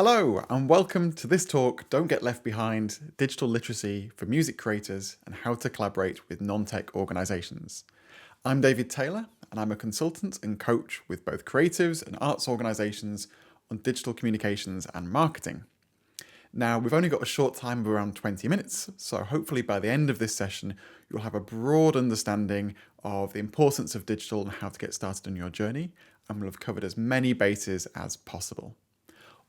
Hello, and welcome to this talk, Don't Get Left Behind, Digital Literacy for Music Creators and How to Collaborate with Non-Tech Organisations. I'm David Taylor, and I'm a consultant and coach with both creatives and arts organisations on digital communications and marketing. Now, we've only got a short time of around 20 minutes, so hopefully by the end of this session, you'll have a broad understanding of the importance of digital and how to get started on your journey, and we'll have covered as many bases as possible.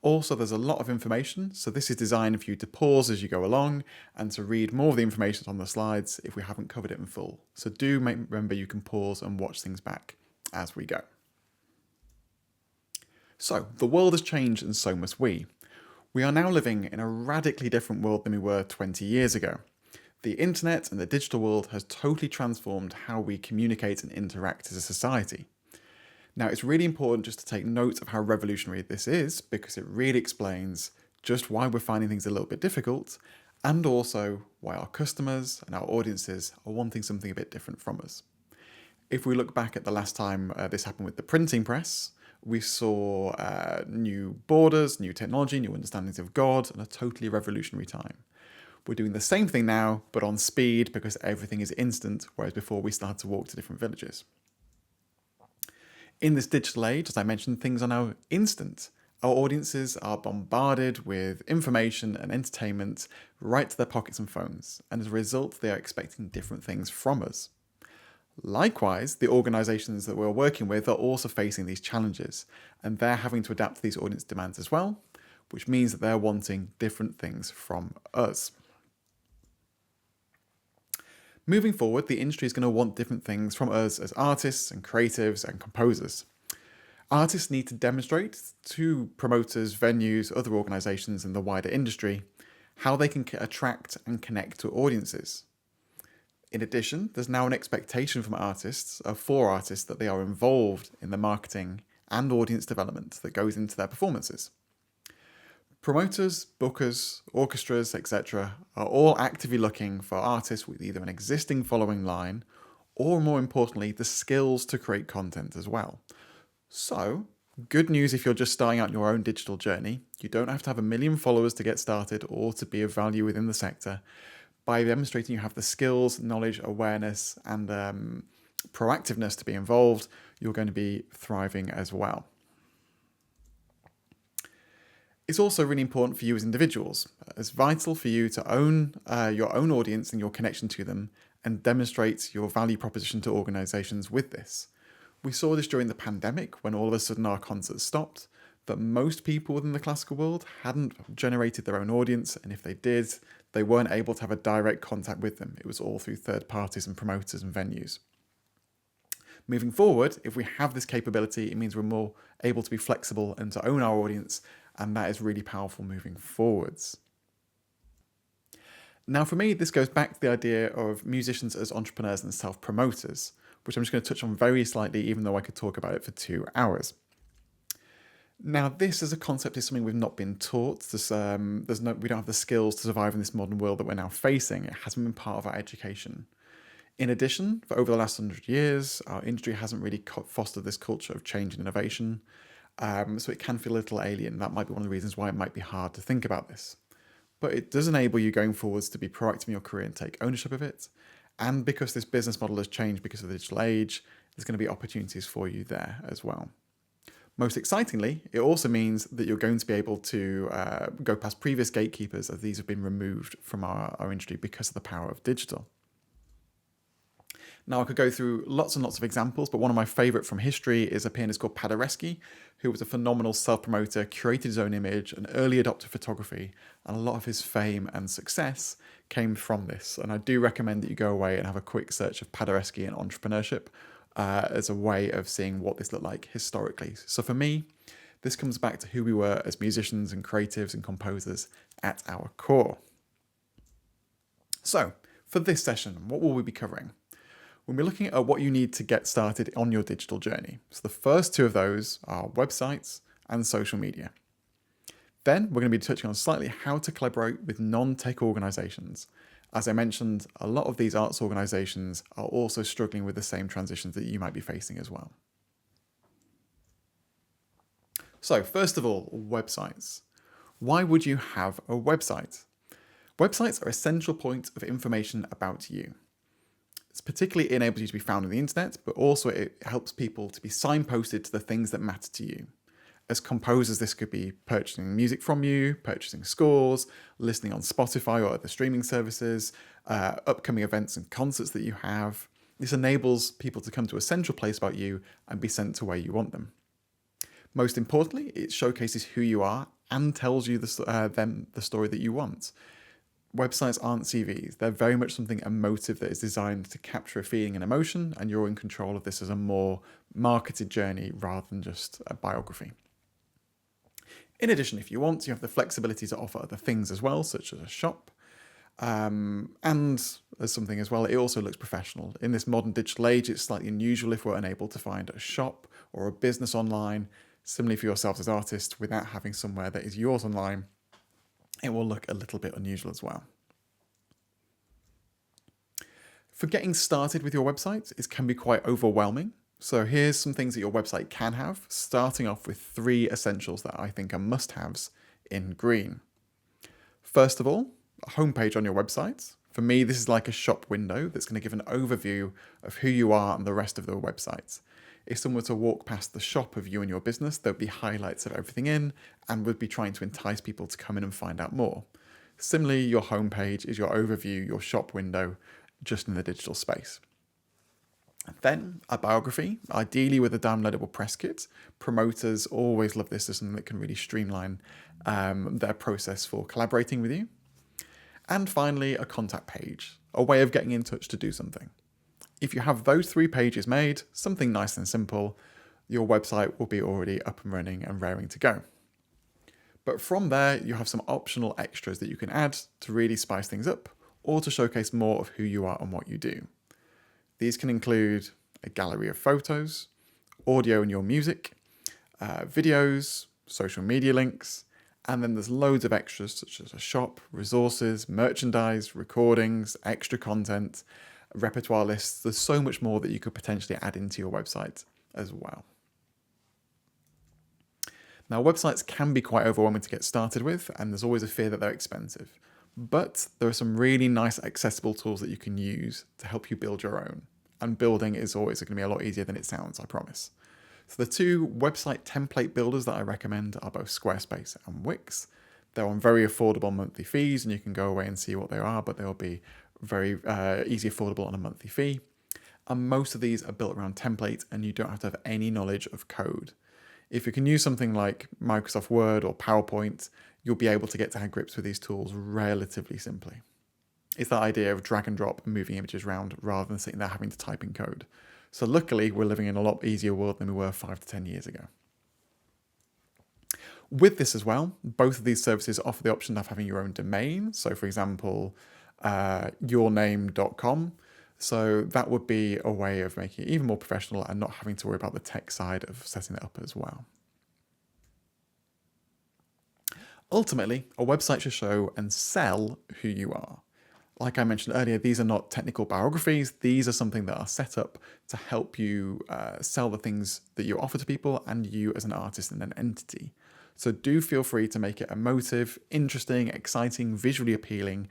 Also, there's a lot of information, so this is designed for you to pause as you go along and to read more of the information on the slides if we haven't covered it in full. So do remember you can pause and watch things back as we go. So, the world has changed and so must we. We are now living in a radically different world than we were 20 years ago. The internet and the digital world has totally transformed how we communicate and interact as a society. Now, it's really important just to take note of how revolutionary this is because it really explains just why we're finding things a little bit difficult and also why our customers and our audiences are wanting something a bit different from us. If we look back at the last time this happened with the printing press, we saw new borders, new technology, new understandings of God, and a totally revolutionary time. We're doing the same thing now, but on speed because everything is instant, whereas before we started to walk to different villages. In this digital age, as I mentioned, things are now instant. Our audiences are bombarded with information and entertainment right to their pockets and phones, and as a result, they are expecting different things from us. Likewise, the organisations that we're working with are also facing these challenges, and they're having to adapt to these audience demands as well, which means that they're wanting different things from us. Moving forward, the industry is going to want different things from us as artists and creatives and composers. Artists need to demonstrate to promoters, venues, other organisations in the wider industry how they can attract and connect to audiences. In addition, there's now an expectation from artists, for artists, that they are involved in the marketing and audience development that goes into their performances. Promoters, bookers, orchestras, etc. are all actively looking for artists with either an existing following line or, more importantly, the skills to create content as well. So, good news if you're just starting out your own digital journey. You don't have to have 1 million followers to get started or to be of value within the sector. By demonstrating you have the skills, knowledge, awareness, and proactiveness to be involved, you're going to be thriving as well. It's also really important for you as individuals. It's vital for you to own your own audience and your connection to them and demonstrate your value proposition to organisations with this. We saw this during the pandemic when all of a sudden our concerts stopped, that most people within the classical world hadn't generated their own audience, and if they did, they weren't able to have a direct contact with them. It was all through third parties and promoters and venues. Moving forward, if we have this capability, it means we're more able to be flexible and to own our audience, and that is really powerful moving forwards. Now, for me, this goes back to the idea of musicians as entrepreneurs and self-promoters, which I'm just going to touch on very slightly, even though I could talk about it for 2 hours. Now, this as a concept is something we've not been taught. We don't have the skills to survive in this modern world that we're now facing. It hasn't been part of our education. In addition, for over the last 100 years, our industry hasn't really fostered this culture of change and innovation, so it can feel a little alien. That might be one of the reasons why it might be hard to think about this. But it does enable you going forwards to be proactive in your career and take ownership of it. And because this business model has changed because of the digital age, there's going to be opportunities for you there as well. Most excitingly, it also means that you're going to be able to go past previous gatekeepers as these have been removed from our industry because of the power of digital. Now, I could go through lots and lots of examples, but one of my favourite from history is a pianist called Paderewski, who was a phenomenal self-promoter, curated his own image, an early adopter of photography, and a lot of his fame and success came from this. And I do recommend that you go away and have a quick search of Paderewski and entrepreneurship as a way of seeing what this looked like historically. So for me, this comes back to who we were as musicians and creatives and composers at our core. So, for this session, what will we be covering? We'll be looking at what you need to get started on your digital journey. So the first 2 of those are websites and social media. Then we're going to be touching on slightly how to collaborate with non-tech organisations. As I mentioned, a lot of these arts organisations are also struggling with the same transitions that you might be facing as well. So first of all, websites. Why would you have a website? Websites are essential points of information about you. It's particularly enables you to be found on the internet, but also it helps people to be signposted to the things that matter to you. As composers, this could be purchasing music from you, purchasing scores, listening on Spotify or other streaming services, upcoming events and concerts that you have. This enables people to come to a central place about you and be sent to where you want them. Most importantly, it showcases who you are and tells you the story that you want. Websites aren't CVs. They're very much something emotive that is designed to capture a feeling and emotion, and you're in control of this as a more marketed journey rather than just a biography. In addition, if you want, you have the flexibility to offer other things as well, such as a shop. And as something as well, it also looks professional. In this modern digital age, it's slightly unusual if we're unable to find a shop or a business online. Similarly for yourselves as artists, without having somewhere that is yours online, it will look a little bit unusual as well. For getting started with your website, it can be quite overwhelming. So here's some things that your website can have, starting off with 3 essentials that I think are must-haves in green. First of all, a homepage on your website. For me, this is like a shop window that's going to give an overview of who you are and the rest of the website. If someone were to walk past the shop of you and your business, there'd be highlights of everything in and would be trying to entice people to come in and find out more. Similarly, your homepage is your overview, your shop window, just in the digital space. Then a biography, ideally with a downloadable press kit. Promoters always love this as something that can really streamline their process for collaborating with you. And finally, a contact page, a way of getting in touch to do something. If you have those 3 pages made, something nice and simple, your website will be already up and running and raring to go. But from there, you have some optional extras that you can add to really spice things up or to showcase more of who you are and what you do. These can include a gallery of photos, audio in your music, videos, social media links, and then there's loads of extras such as a shop, resources, merchandise, recordings, extra content, repertoire lists. There's so much more that you could potentially add into your website as well. Now, websites can be quite overwhelming to get started with, and there's always a fear that they're expensive. But there are some really nice accessible tools that you can use to help you build your own. And building is always going to be a lot easier than it sounds, I promise. So the 2 website template builders that I recommend are both Squarespace and Wix. They're on very affordable monthly fees, and you can go away and see what they are, but they'll be very easy affordable on a monthly fee. And most of these are built around templates, and you don't have to have any knowledge of code. If you can use something like Microsoft Word or PowerPoint, you'll be able to get to grips with these tools relatively simply. It's that idea of drag and drop and moving images around rather than sitting there having to type in code. So luckily, we're living in a lot easier world than we were 5 to 10 years ago. With this as well, both of these services offer the option of having your own domain. So for example, yourname.com. So that would be a way of making it even more professional and not having to worry about the tech side of setting it up as well. Ultimately, a website should show and sell who you are. Like I mentioned earlier, these are not technical biographies. These are something that are set up to help you sell the things that you offer to people and you as an artist and an entity. So do feel free to make it emotive, interesting, exciting, visually appealing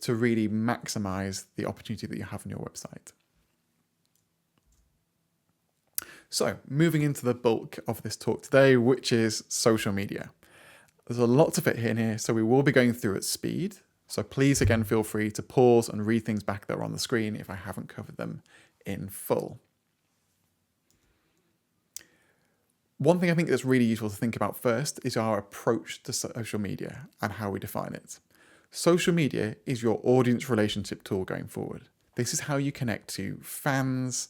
to really maximize the opportunity that you have on your website. So moving into the bulk of this talk today, which is social media. There's a lot to fit in here, so we will be going through at speed. So please, again, feel free to pause and read things back that are on the screen if I haven't covered them in full. One thing I think that's really useful to think about first is our approach to social media and how we define it. Social media is your audience relationship tool going forward. This is how you connect to fans,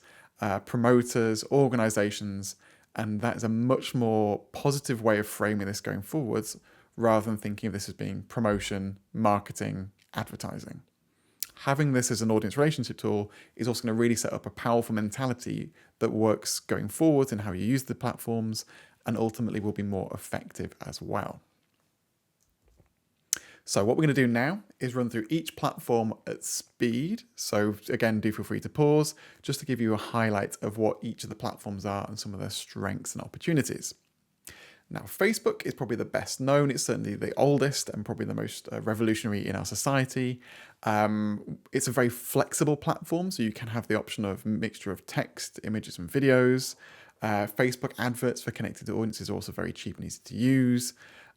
promoters, organizations, and that is a much more positive way of framing this going forwards rather than thinking of this as being promotion, marketing, advertising. Having this as an audience relationship tool is also going to really set up a powerful mentality that works going forward in how you use the platforms and ultimately will be more effective as well. So what we're going to do now is run through each platform at speed. So again, do feel free to pause just to give you a highlight of what each of the platforms are and some of their strengths and opportunities. Now, Facebook is probably the best known. It's certainly the oldest and probably the most revolutionary in our society. It's a very flexible platform, so you can have the option of mixture of text, images, and videos. Facebook adverts for connected audiences are also very cheap and easy to use.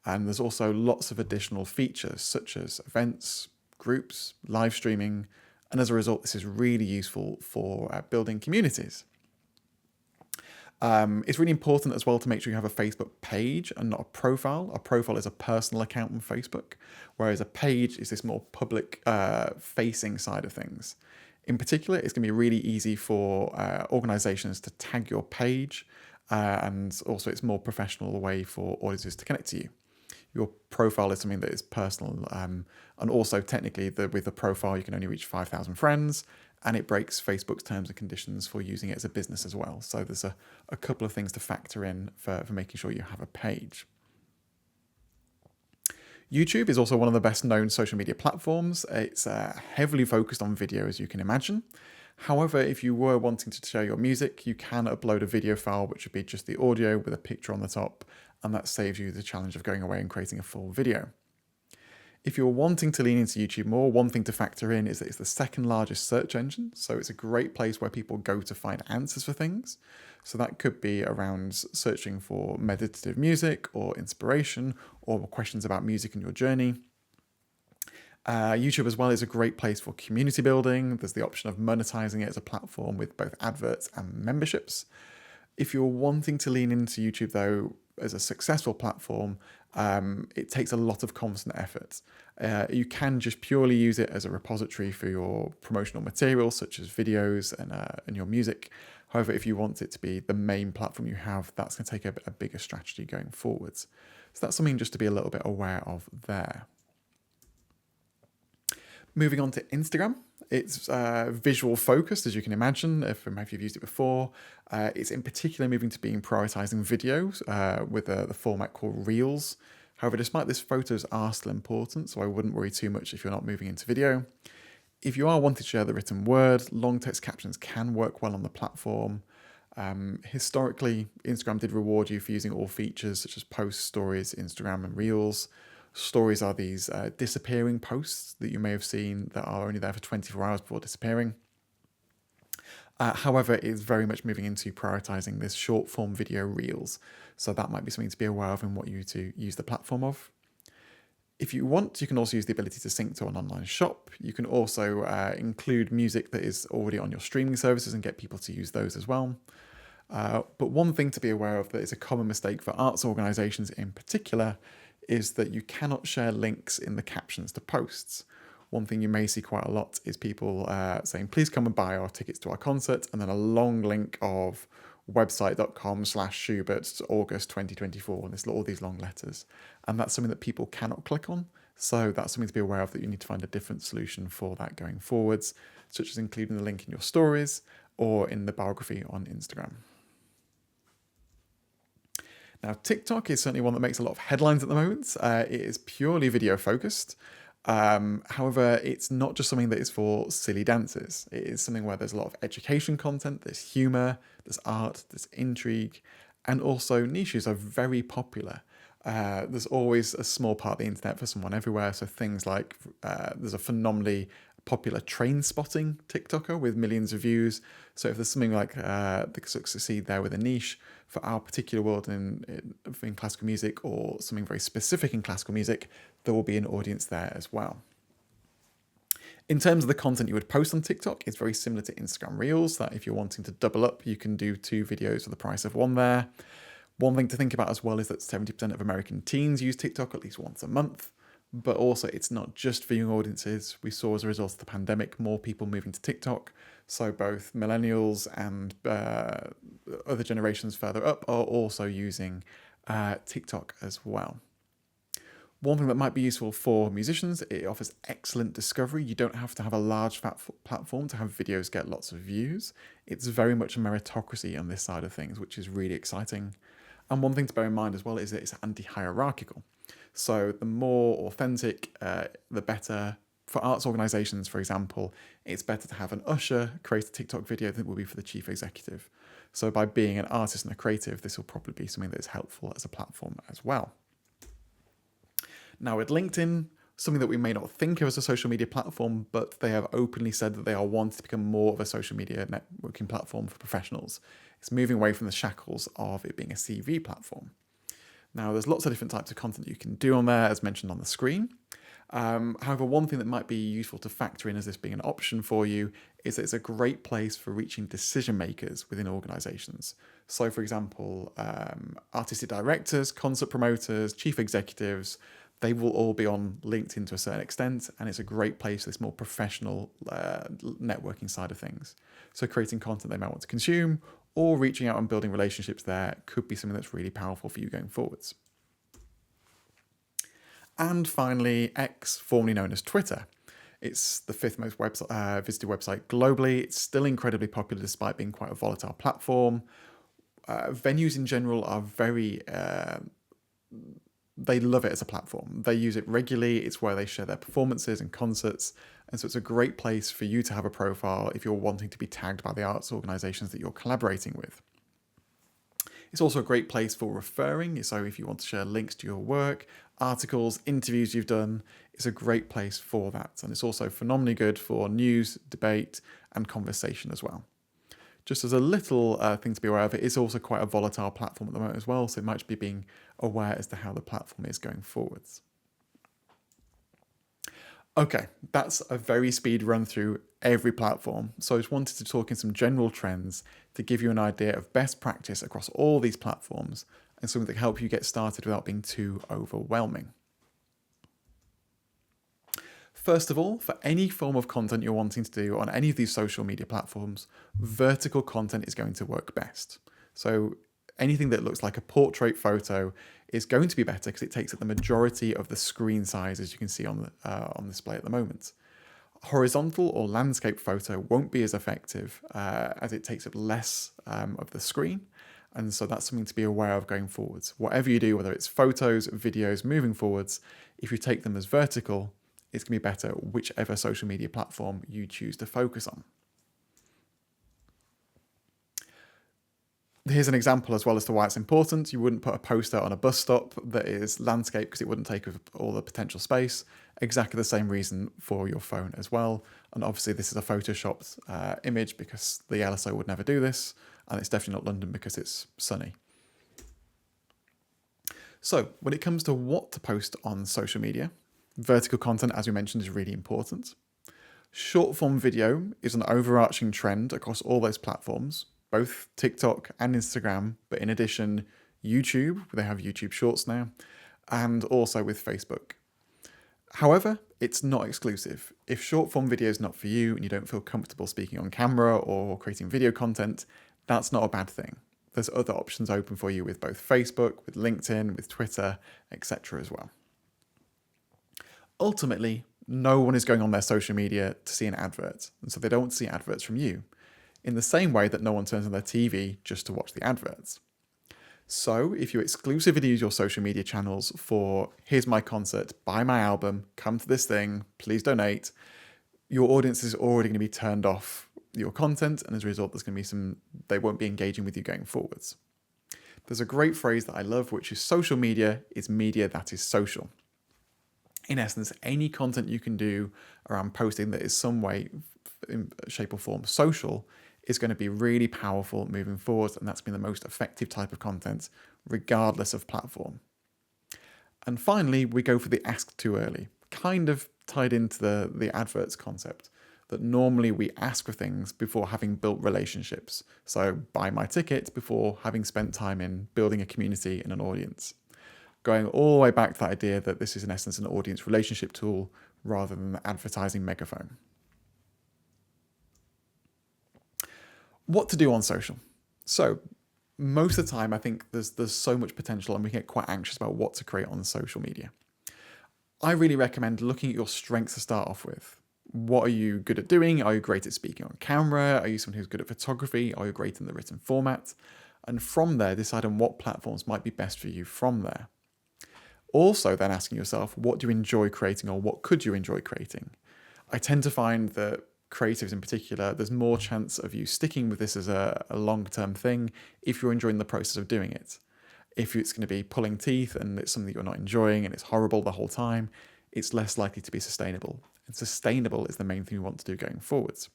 And there's also lots of additional features such as events, groups, live streaming. And as a result, this is really useful for building communities. It's really important as well to make sure you have a Facebook page and not a profile. A profile is a personal account on Facebook, whereas a page is this more public facing side of things. In particular, it's going to be really easy for organizations to tag your page, and also it's a more professional way for audiences to connect to you. Your profile is something that is personal, and also technically with the profile you can only reach 5,000 friends, and it breaks Facebook's terms and conditions for using it as a business as well. So there's a couple of things to factor in for making sure you have a page. YouTube is also one of the best known social media platforms. It's heavily focused on video, as you can imagine. However, if you were wanting to share your music, you can upload a video file, which would be just the audio with a picture on the top, and that saves you the challenge of going away and creating a full video. If you're wanting to lean into YouTube more, one thing to factor in is that it's the second largest search engine. So it's a great place where people go to find answers for things. So that could be around searching for meditative music or inspiration or questions about music and your journey. YouTube as well is a great place for community building. There's the option of monetizing it as a platform with both adverts and memberships. If you're wanting to lean into YouTube though, as a successful platform, it takes a lot of constant effort. You can just purely use it as a repository for your promotional materials, such as videos and your music. However, if you want it to be the main platform you have, that's going to take a bigger strategy going forwards. So that's something just to be a little bit aware of there. Moving on to Instagram. It's visual focused, as you can imagine, if you've used it before. It's in particular moving to being prioritizing videos with the format called Reels. However, despite this, photos are still important, so I wouldn't worry too much if you're not moving into video. If you are wanting to share the written word, long text captions can work well on the platform. Historically, Instagram did reward you for using all features such as posts, stories, Instagram, and Reels. Stories are these disappearing posts that you may have seen that are only there for 24 hours before disappearing. However, it's very much moving into prioritizing this short form video Reels. So that might be something to be aware of in what you to use the platform of. If you want, you can also use the ability to sync to an online shop. You can also include music that is already on your streaming services and get people to use those as well. But one thing to be aware of that is a common mistake for arts organizations in particular is that you cannot share links in the captions to posts. One thing you may see quite a lot is people saying, please come and buy our tickets to our concert, and then a long link of website.com/Schubert August 2024, and there's all these long letters. And that's something that people cannot click on. So that's something to be aware of, that you need to find a different solution for that going forwards, such as including the link in your stories or in the biography on Instagram. Now, TikTok is certainly one that makes a lot of headlines at the moment. It is purely video focused. However, it's not just something that is for silly dances. It is something where there's a lot of education content, there's humor, there's art, there's intrigue, and also niches are very popular. There's always a small part of the internet for someone everywhere. So things like there's a phenomenally popular train spotting TikToker with millions of views. So if there's something like that could succeed there with a niche for our particular world in classical music, or something very specific in classical music, there will be an audience there as well. In terms of the content you would post on TikTok, it's very similar to Instagram Reels, that if you're wanting to double up, you can do 2 videos for the price of 1 there. One thing to think about as well is that 70% of American teens use TikTok at least once a month. But also, it's not just for young audiences. We saw as a result of the pandemic, more people moving to TikTok. So both millennials and other generations further up are also using TikTok as well. One thing that might be useful for musicians, it offers excellent discovery. You don't have to have a large fat platform to have videos get lots of views. It's very much a meritocracy on this side of things, which is really exciting. And one thing to bear in mind as well is that it's anti-hierarchical. So the more authentic, the better. For arts organizations, for example, it's better to have an usher create a TikTok video than it will be for the chief executive. So by being an artist and a creative, this will probably be something that is helpful as a platform as well. Now with LinkedIn, something that we may not think of as a social media platform, but they have openly said that they are wanting to become more of a social media networking platform for professionals. It's moving away from the shackles of it being a CV platform. Now, there's lots of different types of content you can do on there, as mentioned on the screen. However, one thing that might be useful to factor in as this being an option for you is that it's a great place for reaching decision makers within organizations. So, for example, artistic directors, concert promoters, chief executives, they will all be on LinkedIn to a certain extent, and it's a great place for this more professional networking side of things. So creating content they might want to consume or reaching out and building relationships there could be something that's really powerful for you going forwards. And finally, X, formerly known as Twitter. It's the fifth most visited website globally. It's still incredibly popular despite being quite a volatile platform. Venues in general are they love it as a platform. They use it regularly. It's where they share their performances and concerts. And so it's a great place for you to have a profile if you're wanting to be tagged by the arts organizations that you're collaborating with. It's also a great place for referring. So if you want to share links to your work, articles, interviews you've done, it's a great place for that. And it's also phenomenally good for news, debate, and conversation as well. Just as a little thing to be aware of, it is also quite a volatile platform at the moment as well, so it might be being aware as to how the platform is going forwards. Okay, that's a very speed run through every platform. So I just wanted to talk in some general trends to give you an idea of best practice across all these platforms and something that can help you get started without being too overwhelming. First of all, for any form of content you're wanting to do on any of these social media platforms, vertical content is going to work best. So anything that looks like a portrait photo is going to be better because it takes up the majority of the screen size, as you can see on display at the moment. Horizontal or landscape photo won't be as effective as it takes up less of the screen. And so that's something to be aware of going forwards. Whatever you do, whether it's photos, videos, moving forwards, if you take them as vertical, it's going to be better whichever social media platform you choose to focus on. Here's an example as well as to why it's important. You wouldn't put a poster on a bus stop that is landscape because it wouldn't take up all the potential space. Exactly the same reason for your phone as well. And obviously this is a photoshopped image because the LSO would never do this. And it's definitely not London because it's sunny. So when it comes to what to post on social media, vertical content, as we mentioned, is really important. Short form video is an overarching trend across all those platforms, both TikTok and Instagram, but in addition, YouTube, they have YouTube Shorts now, and also with Facebook. However, it's not exclusive. If short form video is not for you and you don't feel comfortable speaking on camera or creating video content, that's not a bad thing. There's other options open for you with both Facebook, with LinkedIn, with Twitter, etc. as well. Ultimately, no one is going on their social media to see an advert, and so they don't want to see adverts from you, in the same way that no one turns on their TV just to watch the adverts. So if you exclusively use your social media channels for, here's my concert, buy my album, come to this thing, please donate, your audience is already going to be turned off your content, and as a result, there's going to be they won't be engaging with you going forwards. There's a great phrase that I love, which is social media is media that is social. In essence, any content you can do around posting that is some way, in shape or form social is going to be really powerful moving forward, and that's been the most effective type of content regardless of platform. And finally, we go for the ask too early, kind of tied into the adverts concept, that normally we ask for things before having built relationships. So buy my ticket before having spent time in building a community and an audience. Going all the way back to the idea that this is in essence an audience relationship tool rather than an advertising megaphone. What to do on social? So most of the time I think there's so much potential and we get quite anxious about what to create on social media. I really recommend looking at your strengths to start off with. What are you good at doing? Are you great at speaking on camera? Are you someone who's good at photography? Are you great in the written format? And from there, decide on what platforms might be best for you from there. Also then asking yourself, what do you enjoy creating or what could you enjoy creating? I tend to find that creatives in particular, there's more chance of you sticking with this as a long-term thing if you're enjoying the process of doing it. If it's going to be pulling teeth and it's something that you're not enjoying and it's horrible the whole time, it's less likely to be sustainable. And sustainable is the main thing we want to do going forwards.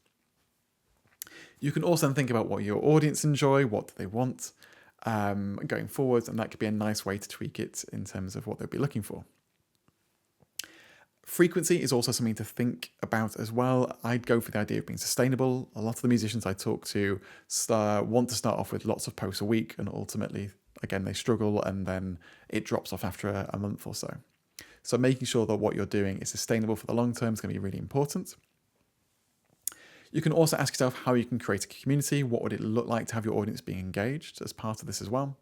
You can also think about what your audience enjoy, what do they want going forwards, and that could be a nice way to tweak it in terms of what they'll be looking for. Frequency is also something to think about as well. I'd go for the idea of being sustainable. A lot of the musicians I talk to want to start off with lots of posts a week, and ultimately, again, they struggle and then it drops off after a month or so. So making sure that what you're doing is sustainable for the long term is going to be really important. You can also ask yourself how you can create a community. What would it look like to have your audience being engaged as part of this as well?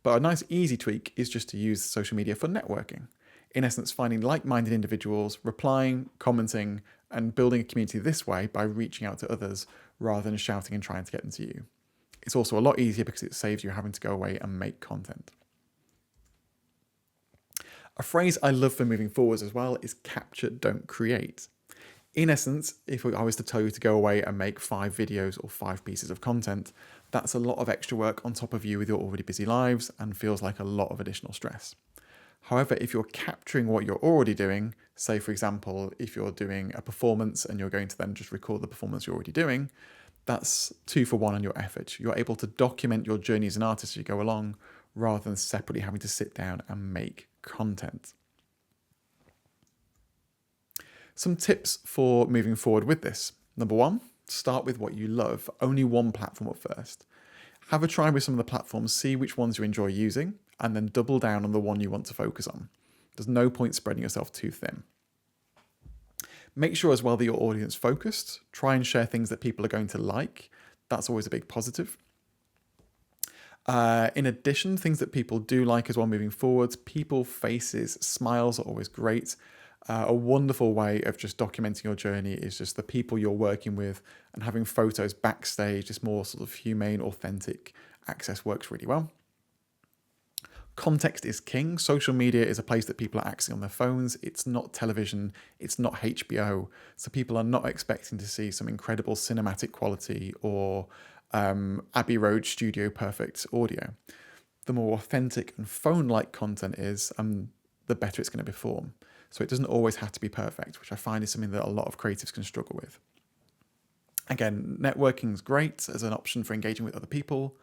But a nice easy tweak is just to use social media for networking. In essence, finding like-minded individuals, replying, commenting, and building a community this way by reaching out to others rather than shouting and trying to get them to you. It's also a lot easier because it saves you having to go away and make content. A phrase I love for moving forwards as well is capture, don't create. In essence, if I was to tell you to go away and make 5 videos or 5 pieces of content, that's a lot of extra work on top of you with your already busy lives and feels like a lot of additional stress. However, if you're capturing what you're already doing, say for example, if you're doing a performance and you're going to then just record the performance you're already doing, that's 2 for 1 on your effort. You're able to document your journey as an artist as you go along, rather than separately having to sit down and make content. Some tips for moving forward with this. Number 1, start with what you love. Only one platform at first. Have a try with some of the platforms, see which ones you enjoy using, and then double down on the one you want to focus on. There's no point spreading yourself too thin. Make sure as well that your audience focused. Try and share things that people are going to like. That's always a big positive. In addition, things that people do like as well moving forwards, people, faces, smiles are always great. A wonderful way of just documenting your journey is just the people you're working with and having photos backstage. This more sort of humane, authentic access works really well. Context is king. Social media is a place that people are accessing on their phones. It's not television. It's not HBO. So people are not expecting to see some incredible cinematic quality or Abbey Road studio perfect audio. The more authentic and phone-like content is, the better it's going to perform. So it doesn't always have to be perfect, which I find is something that a lot of creatives can struggle with. Again, networking is great as an option for engaging with other people.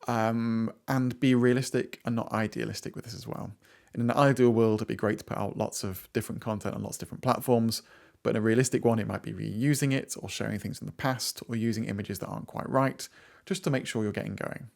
And be realistic and not idealistic with this as well. In an ideal world, it'd be great to put out lots of different content on lots of different platforms, but in a realistic one, it might be reusing it or showing things from the past or using images that aren't quite right, just to make sure you're getting going.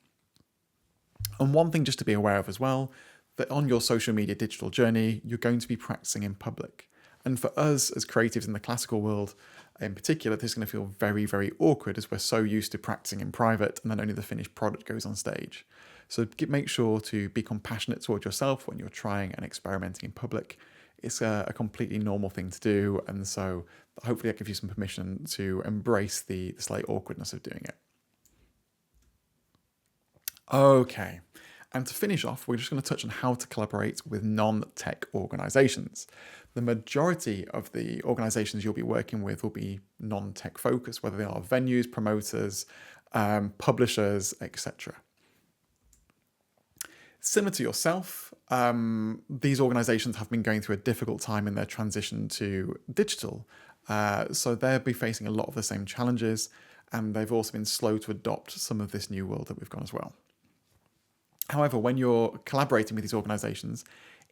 And one thing just to be aware of as well, that on your social media digital journey, you're going to be practicing in public. And for us as creatives in the classical world, in particular, this is going to feel very, very awkward as we're so used to practicing in private and then only the finished product goes on stage. So make sure to be compassionate towards yourself when you're trying and experimenting in public. It's a completely normal thing to do. And so hopefully that gives you some permission to embrace the slight awkwardness of doing it. Okay. And to finish off, we're just going to touch on how to collaborate with non-tech organizations. The majority of the organizations you'll be working with will be non-tech focused, whether they are venues, promoters, publishers, etc. Similar to yourself, these organizations have been going through a difficult time in their transition to digital. So they'll be facing a lot of the same challenges, and they've also been slow to adopt some of this new world that we've gone as well. However, when you're collaborating with these organizations,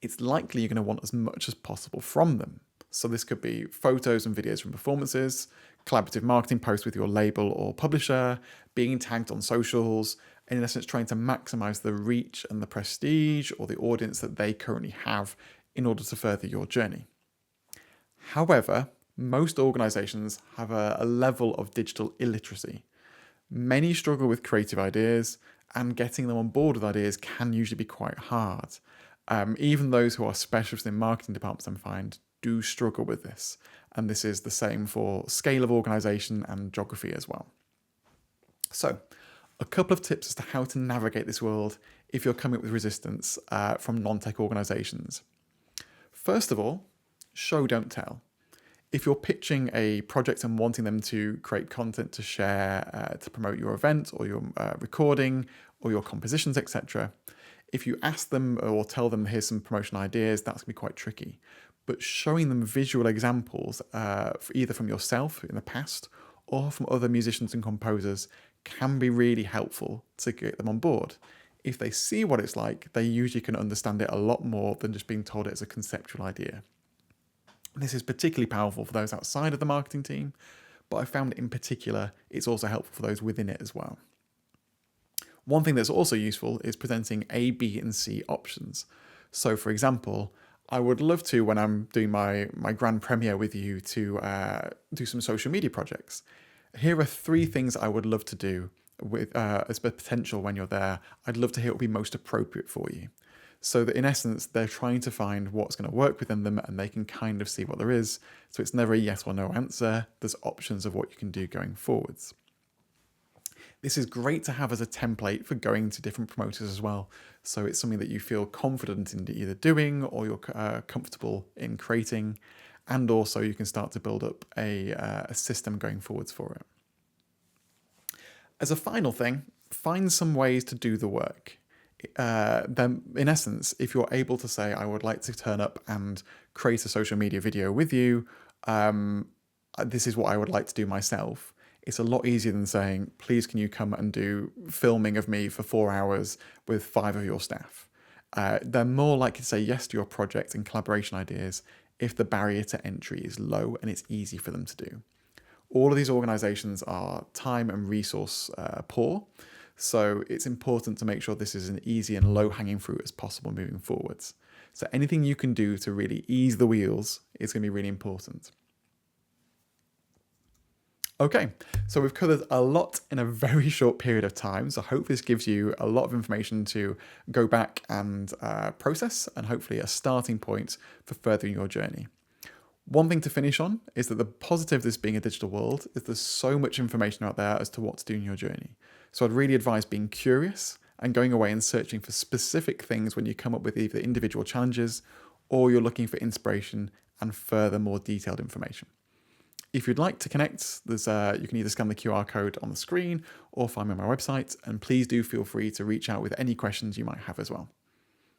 it's likely you're going to want as much as possible from them. So this could be photos and videos from performances, collaborative marketing posts with your label or publisher, being tagged on socials, and in essence trying to maximize the reach and the prestige or the audience that they currently have in order to further your journey. However, most organizations have a level of digital illiteracy. Many struggle with creative ideas, and getting them on board with ideas can usually be quite hard. Even those who are specialists in marketing departments, I find, do struggle with this. And this is the same for scale of organization and geography as well. So, a couple of tips as to how to navigate this world if you're coming up with resistance from non-tech organizations. First of all, show, don't tell. If you're pitching a project and wanting them to create content to share to promote your event or your recording or your compositions, etc., if you ask them or tell them, here's some promotional ideas, that's going to be quite tricky. But showing them visual examples, either from yourself in the past or from other musicians and composers, can be really helpful to get them on board. If they see what it's like, they usually can understand it a lot more than just being told it as a conceptual idea. This is particularly powerful for those outside of the marketing team, but I found in particular it's also helpful for those within it as well. One thing that's also useful is presenting A, B, and C options. So for example, I would love to, when I'm doing my grand premiere with you, to do some social media projects. Here are 3 things I would love to do with as a potential when you're there. I'd love to hear what would be most appropriate for you. So that in essence, they're trying to find what's going to work within them and they can kind of see what there is. So it's never a yes or no answer. There's options of what you can do going forwards. This is great to have as a template for going to different promoters as well. So it's something that you feel confident in either doing or you're comfortable in creating. And also you can start to build up a system going forwards for it. As a final thing, find some ways to do the work. Then in essence, if you're able to say, I would like to turn up and create a social media video with you, this is what I would like to do myself. It's a lot easier than saying, please can you come and do filming of me for 4 hours with 5 of your staff. They're more likely to say yes to your project and collaboration ideas if the barrier to entry is low and it's easy for them to do. All of these organizations are time and resource poor, so it's important to make sure this is an easy and low-hanging fruit as possible moving forwards. So anything you can do to really ease the wheels is going to be really important. Okay, so we've covered a lot in a very short period of time, so I hope this gives you a lot of information to go back and process, and hopefully a starting point for furthering your journey. One thing to finish on is that the positive of this being a digital world is there's so much information out there as to what to do in your journey. So I'd really advise being curious and going away and searching for specific things when you come up with either individual challenges or you're looking for inspiration and further more detailed information. If you'd like to connect, you can either scan the QR code on the screen or find me on my website, and please do feel free to reach out with any questions you might have as well.